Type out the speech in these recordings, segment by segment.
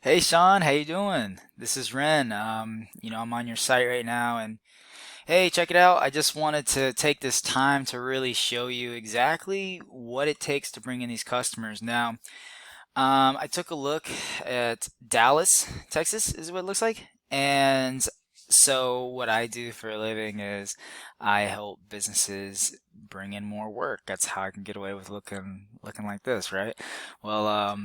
Hey Sean, how you doing? This is Ren. I'm on your site right now, and hey, check it out. I just wanted to take this time to really show you exactly what it takes to bring in these customers. Now, I took a look at Dallas, Texas, is what it looks like, and so what I do for a living is I help businesses bring in more work. That's how I can get away with looking like this, right? Well,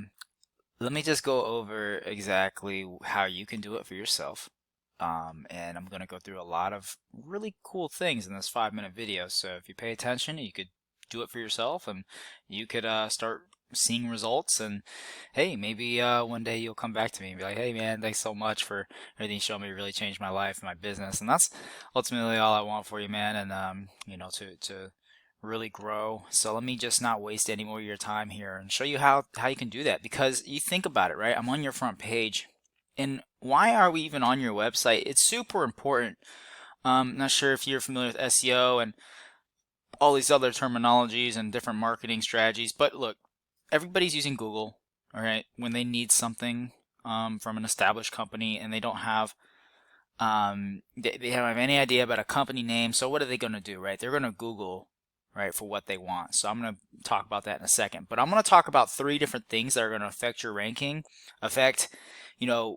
let me just go over exactly how you can do it for yourself. And I'm going to go through a lot of really cool things in this 5-minute video. So if you pay attention, you could do it for yourself and you could start seeing results. And hey, maybe one day you'll come back to me and be like, hey man, thanks so much for everything you showed me. It really changed my life and my business. And that's ultimately all I want for you, man. And, to really grow. So let me just not waste any more of your time here and show you how you can do that. Because you think about it, right? I'm on your front page. And why are we even on your website? It's super important. Not sure if you're familiar with SEO and all these other terminologies and different marketing strategies, but look, everybody's using Google, all right, when they need something from an established company and they don't have they don't have any idea about a company name. So what are they going to do, right? They're going to Google, right, for what they want. So I'm going to talk about that in a second. But I'm going to talk about 3 different things that are going to affect your ranking, affect, you know,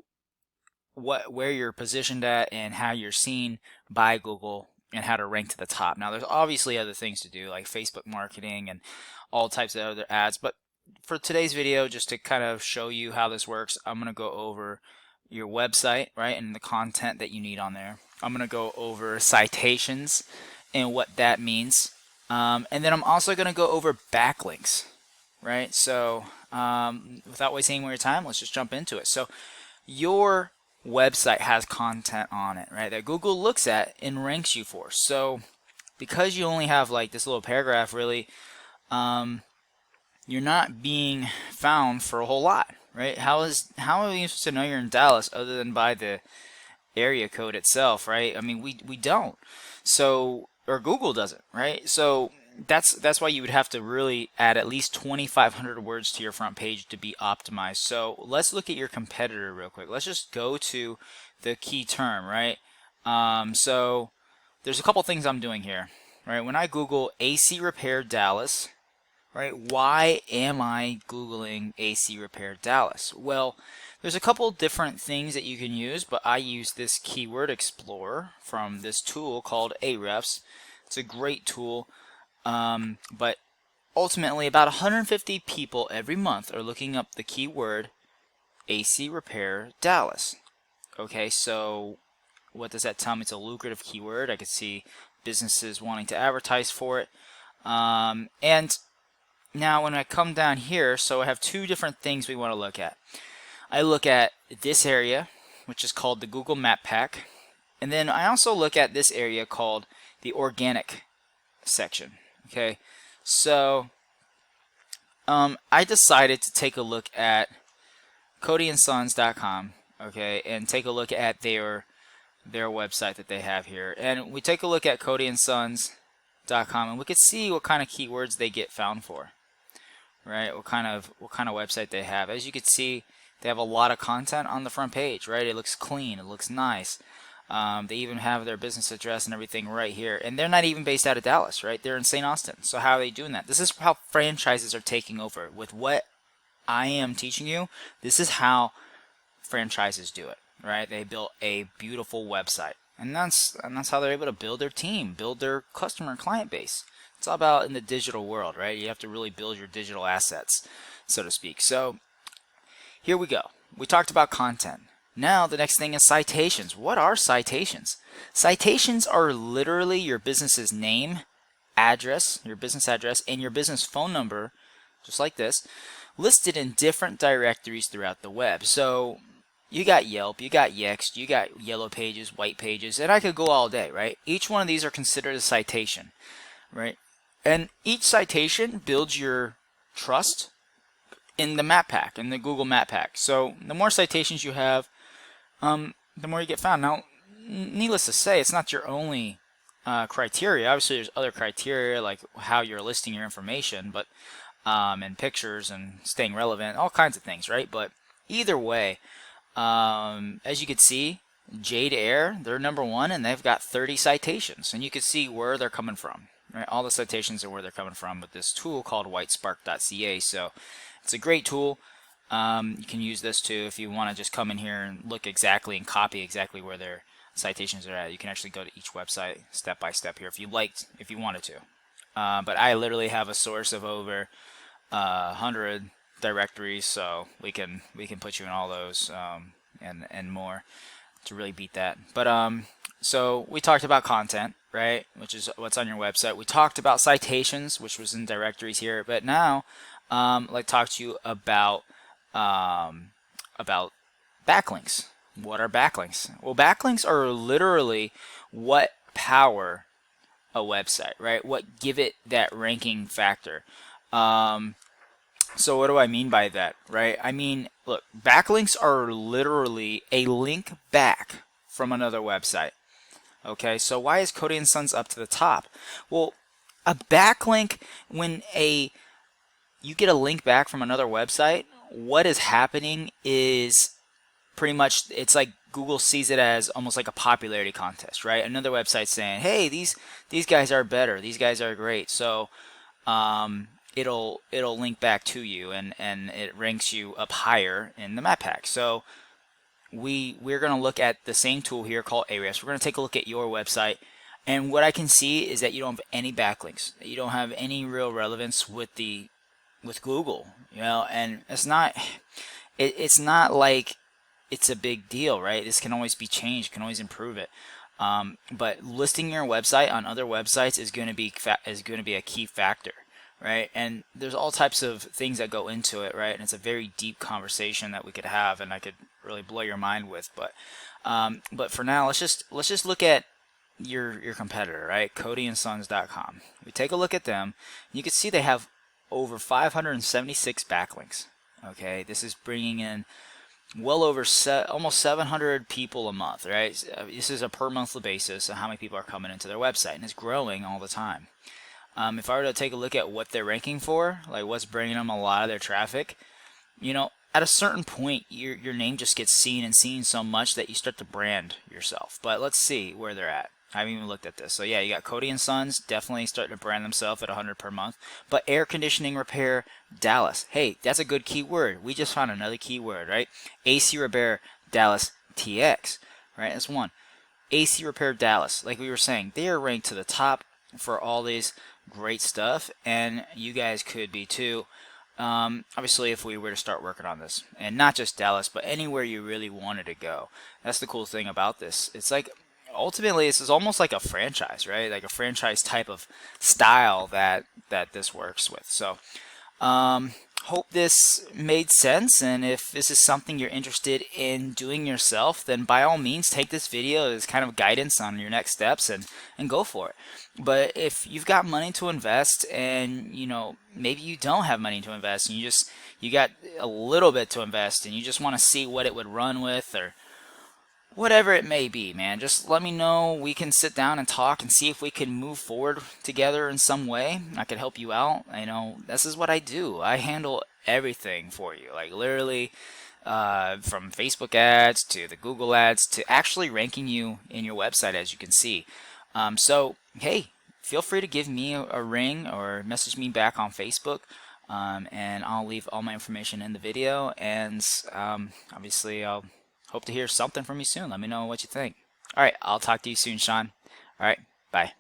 where you're positioned at and how you're seen by Google and how to rank to the top. Now, there's obviously other things to do like Facebook marketing and all types of other ads, but for today's video, just to kind of show you how this works, I'm going to go over your website, right, and the content that you need on there. I'm going to go over citations and what that means. And then I'm also going to go over backlinks, right? So without wasting more time, let's just jump into it. So your website has content on it, right, that Google looks at and ranks you for. So because you only have like this little paragraph, really, you're not being found for a whole lot, right? How are you supposed to know you're in Dallas other than by the area code itself, right? I mean, we don't. So, or Google doesn't, right? So that's why you would have to really add at least 2,500 words to your front page to be optimized. So let's look at your competitor real quick. Let's just go to the key term, right? So there's a couple things I'm doing here, right? When I Google AC repair Dallas, right? Why am I Googling AC repair Dallas? Well, there's a couple different things that you can use, but I use this keyword explorer from this tool called Ahrefs. It's a great tool, but ultimately about 150 people every month are looking up the keyword AC repair Dallas. Okay, so what does that tell me? It's a lucrative keyword. I could see businesses wanting to advertise for it. And now when I come down here, so I have 2 different things we want to look at. I look at this area, which is called the Google Map Pack, and then I also look at this area called the organic section. Okay, so I decided to take a look at CodyandSons.com, okay, and take a look at their website that they have here, and we take a look at CodyandSons.com, and we could see what kind of keywords they get found for, right? What kind of website they have. As you can see, they have a lot of content on the front page, right? It looks clean, it looks nice. They even have their business address and everything right here. And they're not even based out of Dallas, right? They're in St. Austin. So how are they doing that? This is how franchises are taking over. With what I am teaching you, this is how franchises do it, right? They built a beautiful website. And that's how they're able to build their team, build their customer and client base. It's all about in the digital world, right? You have to really build your digital assets, so to speak. So here we go. We talked about content. Now the next thing is citations. What are citations? Citations are literally your business's name, address, your business address, and your business phone number, just like this, listed in different directories throughout the web. So you got Yelp, you got Yext, you got Yellow Pages, White Pages, and I could go all day, right? Each one of these are considered a citation, right? And each citation builds your trust in the map pack, in the Google Map Pack. So the more citations you have, the more you get found. Now, needless to say, it's not your only criteria. Obviously, there's other criteria like how you're listing your information, but and pictures and staying relevant, all kinds of things, right? But either way, As you can see, Jade Air, they're #1 and they've got 30 citations, and you can see where they're coming from. Right? All the citations are where they're coming from with this tool called whitespark.ca. So it's a great tool. You can use this too if you want to just come in here and look exactly and copy exactly where their citations are at. You can actually go to each website step by step here if you wanted to. But I literally have a source of over 100 directories, so we can put you in all those and more to really beat that. But so we talked about content, right, which is what's on your website. We talked about citations, which was in directories here. But now, I'd like to talk to you about backlinks. What are backlinks? Well, backlinks are literally what power a website, right? What give it that ranking factor. So what do I mean by that, right? I mean, look, backlinks are literally a link back from another website. Okay, so why is Cody and Sons up to the top? Well, a backlink, when you get a link back from another website, what is happening is pretty much, it's like Google sees it as almost like a popularity contest, right? Another website saying, hey, these guys are better, these guys are great, so it'll link back to you, and it ranks you up higher in the map pack. So we're going to look at the same tool here called Ahrefs. We're going to take a look at your website, and what I can see is that you don't have any backlinks. You don't have any real relevance with Google, you know, and it's not like it's a big deal, right? This can always be changed, can always improve it. But listing your website on other websites is going to be a key factor, right? And there's all types of things that go into it, right? And it's a very deep conversation that we could have, and I could really blow your mind with. But for now, let's just look at your competitor, right? CodyandSons.com. We take a look at them. You can see they have over 576 backlinks. Okay, this is bringing in well over almost 700 people a month, right? This is a per monthly basis of how many people are coming into their website, and it's growing all the time. If I were to take a look at what they're ranking for, like what's bringing them a lot of their traffic, you know, at a certain point, your name just gets seen and seen so much that you start to brand yourself. But let's see where they're at. I haven't even looked at this. So yeah, you got Cody and Sons definitely starting to brand themselves at 100 per month. But air conditioning repair Dallas, hey, that's a good keyword. We just found another keyword, right? AC repair Dallas TX, right? That's one. AC repair Dallas, like we were saying, they are ranked to the top for all these great stuff, and you guys could be too. Obviously, if we were to start working on this, and not just Dallas, but anywhere you really wanted to go. That's the cool thing about this. It's like, ultimately, this is almost like a franchise, right? Like a franchise type of style that this works with. So, hope this made sense, and if this is something you're interested in doing yourself, then by all means take this video as kind of guidance on your next steps and go for it. But if you've got money to invest, and you know, maybe you don't have money to invest, and you got a little bit to invest, and you just want to see what it would run with, or whatever it may be, man, just let me know. We can sit down and talk and see if we can move forward together in some way. I could help you out. You know, this is what I do. I handle everything for you, like literally from Facebook ads to the Google ads to actually ranking you in your website, as you can see. So hey, feel free to give me a ring or message me back on Facebook, and I'll leave all my information in the video. And obviously, I'll hope to hear something from you soon. Let me know what you think. All right, I'll talk to you soon, Sean. All right, bye.